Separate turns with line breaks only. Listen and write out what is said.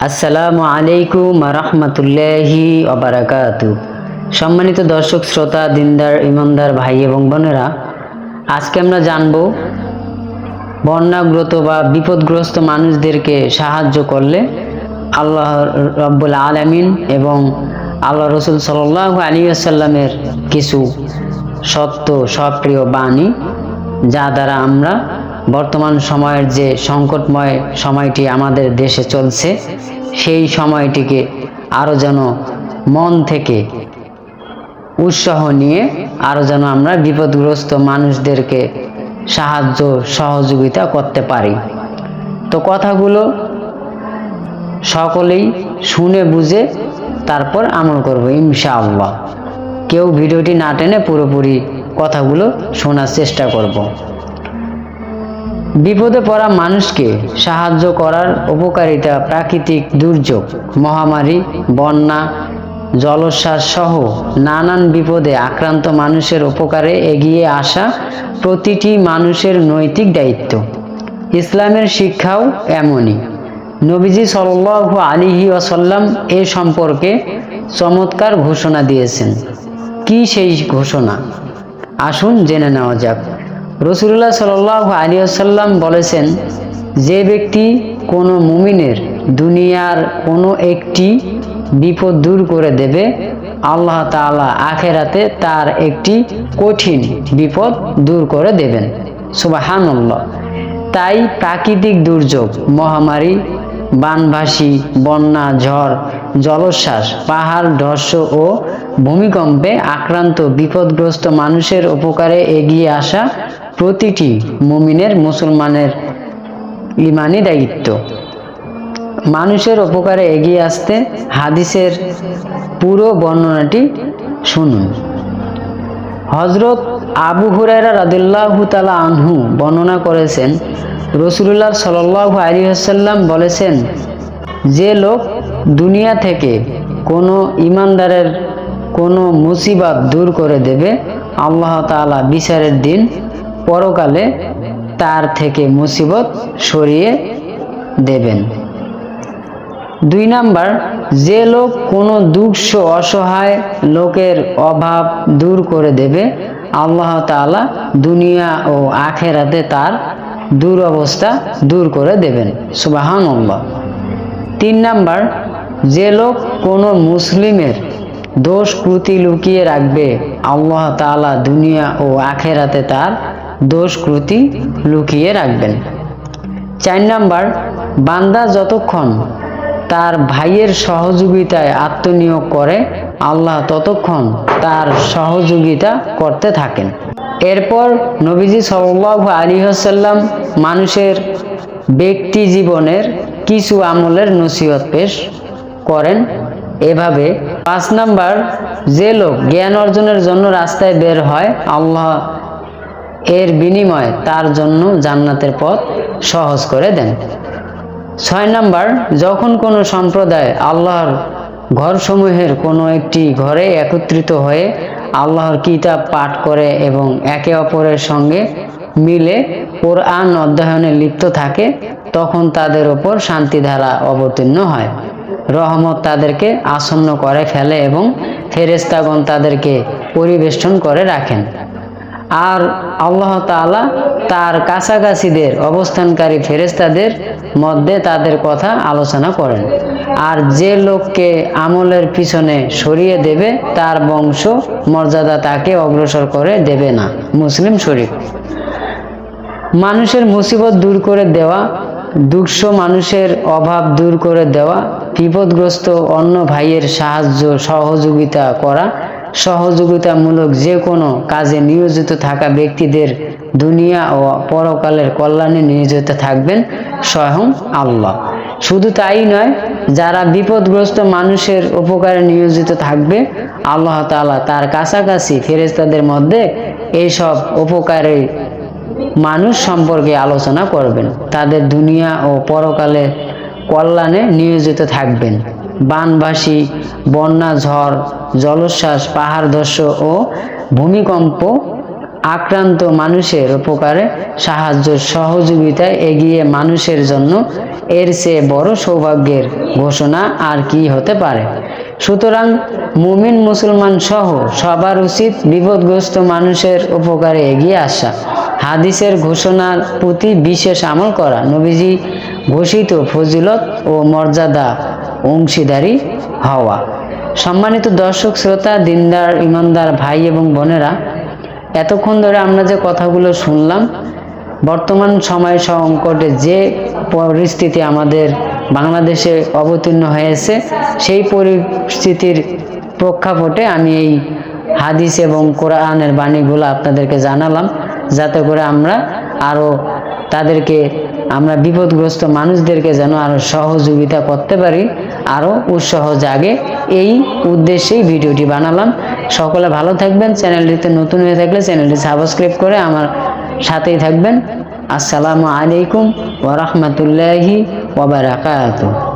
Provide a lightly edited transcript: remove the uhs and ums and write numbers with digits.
আসসালামু আলাইকুম রহমতুল্লাহি ওবারাকাতু। সম্মানিত দর্শক শ্রোতা, দিনদার ইমানদার ভাই এবং বোনেরা, আজকে আমরা জানব বন্যাগ্রস্ত বা বিপদগ্রস্ত মানুষদেরকে সাহায্য করলে আল্লাহ রব্বুল আলামিন এবং আল্লাহ রসুল সাল্লাল্লাহু আলাইহি ওয়াসাল্লামের কিছু সত্য সপ্রিয় বাণী, যা দ্বারা আমরা বর্তমান সময়ের যে সংকটময় সময়টি আমাদের দেশে চলছে, সেই সময়টিকে আরও যেন মন থেকে উৎসাহ নিয়ে আরও যেন আমরা বিপদগ্রস্ত মানুষদেরকে সাহায্য সহযোগিতা করতে পারি। তো কথাগুলো সকলেই শুনে বুঝে তারপর আমল করব ইনশাআল্লাহ। কেউ ভিডিওটি না টেনে পুরোপুরি কথাগুলো শোনার চেষ্টা করব। বিপদে পড়া মানুষকে সাহায্য করার উপকারিতা প্রাকৃতিক দুর্যোগ, মহামারী, বন্যা, জলোচ্ছ্বাস সহ নানান বিপদে আক্রান্ত মানুষের উপকারে এগিয়ে আসা প্রতিটি মানুষের নৈতিক দায়িত্ব। ইসলামের শিক্ষাও এমনই। নবীজি সাল্লাল্লাহু আলাইহি ওয়াসাল্লাম এ সম্পর্কে চমৎকার ঘোষণা দিয়েছেন। কি সেই ঘোষণা? আসুন জেনে নেওয়া যাক। রাসূলুল্লাহ সাল্লাল্লাহু আলাইহি ওয়াসাল্লাম বলেছেন, যে ব্যক্তি কোনো মুমিনের দুনিয়ার কোনো একটি বিপদ দূর করে দেবে, আল্লাহ তাআলা আখিরাতে তার একটি কঠিন বিপদ দূর করে দেবেন। সুবহানাল্লাহ। তাই প্রাকৃতিক দুর্যোগ, মহামারী, বানভাসী, বন্যা, ঝড়, জলোচ্ছ্বাস, পাহাড় ধস ও ভূমিকম্পে আক্রান্ত বিপদগ্রস্ত মানুষের উপকারে এগিয়ে আসা প্রতিটি মুমিনের, মুসলমানের ঈমানি দায়িত্ব। মানুষের উপকারে এগিয়ে আসতে হাদিসের পুরো বর্ণনাটি শুনুন। হযরত আবু হুরায়রা রাদিয়াল্লাহু তাআলা আনহু বর্ণনা করেছেন, রাসূলুল্লাহ সাল্লাল্লাহু আলাইহি ওয়াসাল্লাম বলেছেন, যে লোক দুনিয়া থেকে কোনো ঈমানদারের কোনো মুসিবত দূর করে দেবে, আল্লাহ তাআলা বিচারের দিন পরকালে তার থেকে মুসিবত সরিয়ে দেবেন। 2 নাম্বার, যে লোক কোনো দুঃস্থ অসহায় লোকের অভাব দূর করে দেবে, আল্লাহ তাআলা দুনিয়া ও আখিরাতে তার দুরবস্থা দূর করে দেবেন। সুবহানাল্লাহ। 3 নাম্বার, যে লোক কোনো মুসলিমের দোষ ত্রুটি লুকিয়ে রাখবে, আল্লাহ তাআলা দুনিয়া ও আখিরাতে তার দোষ ত্রুটি লুকিয়ে রাখবেন। 4 নাম্বার, বান্দা যতক্ষণ তার ভাইয়ের সহযোগিতায় আত্মনিয়োগ করে, আল্লাহ ততক্ষণ তার সহযোগিতা করতে থাকেন। এরপর নবীজি সাল্লাল্লাহু আলাইহি ওয়াসাল্লাম মানুষের ব্যক্তি জীবনের কিছু আমলের নসিহত পেশ করেন এভাবে। 5 নাম্বার, যে লোক জ্ঞান অর্জনের জন্য রাস্তায় বের হয়, আল্লাহ এর বিনিময়ে তার জন্য জান্নাতের পথ সহজ করে দেন। 6 নাম্বার, যখন কোনো সম্প্রদায় আল্লাহর ঘরসমূহের কোনো একটি ঘরে একত্রিত হয়ে আল্লাহর কিতাব পাঠ করে এবং একে অপরের সঙ্গে মিলে কোরআন অধ্যয়নে লিপ্ত থাকে, তখন তাদের ওপর শান্তিধারা অবতীর্ণ হয়, রহমত তাদেরকে আসন্ন করে ফেলে এবং ফেরেশতাগণ তাদেরকে পরিবেষ্টন করে রাখেন। আর আল্লাহ তাআলা তার কাছাকাছিদের অবস্থানকারী ফেরেশতাদের মধ্যে তাদের কথা আলোচনা করেন। আর যে লোককে আমলের পিছনে সরিয়ে দেবে, তার বংশ মর্যাদা তাকে অগ্রসর করে দেবে না। মুসলিম শরীফ। মানুষের মুসিবত দূর করে দেওয়া, দুঃস্থ মানুষের অভাব দূর করে দেওয়া, বিপদগ্রস্ত অন্য ভাইয়ের সাহায্য সহযোগিতা করা, সহযোগিতামূলক যে কোনো কাজে নিয়োজিত থাকা ব্যক্তিদের দুনিয়া ও পরকালের কল্যাণে নিয়োজিত থাকবেন স্বয়ং আল্লাহ। শুধু তাই নয়, যারা বিপদগ্রস্ত মানুষের উপকারে নিয়োজিত থাকবে, আল্লাহ তাআলা তার কাছাকাছি ফেরেশতাদের মধ্যে এইসব উপকারী মানুষ সম্পর্কে আলোচনা করবেন, তাদের দুনিয়া ও পরকালের কল্যাণে নিয়োজিত থাকবেন। বানভাসী, বন্যা, ঝড়, জলোচ্ছ্বাস, পাহাড় ধস ও ভূমিকম্প আক্রান্ত মানুষের উপকারে সাহায্য সহযোগিতায় এগিয়ে মানুষের জন্য এর চেয়ে বড় সৌভাগ্যের ঘোষণা আর কি হতে পারে। সুতরাং মুমিন মুসলমান সহ সবার উচিত বিপদগ্রস্ত মানুষের উপকারে এগিয়ে আসা, হাদিসের ঘোষণার প্রতি বিশেষ আমল করা, নবীজি ঘোষিত ফজিলত ও মর্যাদা অংশীদারি হওয়া। সম্মানিত দর্শক শ্রোতা, দিনদার ইমানদার ভাই এবং বোনেরা, এতক্ষণ ধরে আমরা যে কথাগুলো শুনলাম, বর্তমান সময় সংকটে যে পরিস্থিতি আমাদের বাংলাদেশে অবতীর্ণ হয়েছে, সেই পরিস্থিতির প্রেক্ষাপটে আমি এই হাদিস এবং কোরআনের বাণীগুলো আপনাদেরকে জানালাম, যাতে করে আমরা বিপদগ্রস্ত মানুষদেরকে যেন আরও সহযোগিতা করতে পারি, আরও উৎসাহ জাগে, এই উদ্দেশ্যেই ভিডিওটি বানালাম। সকলে ভালো থাকবেন। চ্যানেলটিতে নতুন হয়ে থাকলে চ্যানেলটি সাবস্ক্রাইব করে আমার সাথেই থাকবেন। আসসালামু আলাইকুম ওয়া রাহমাতুল্লাহি ওয়া বারাকাতুহু।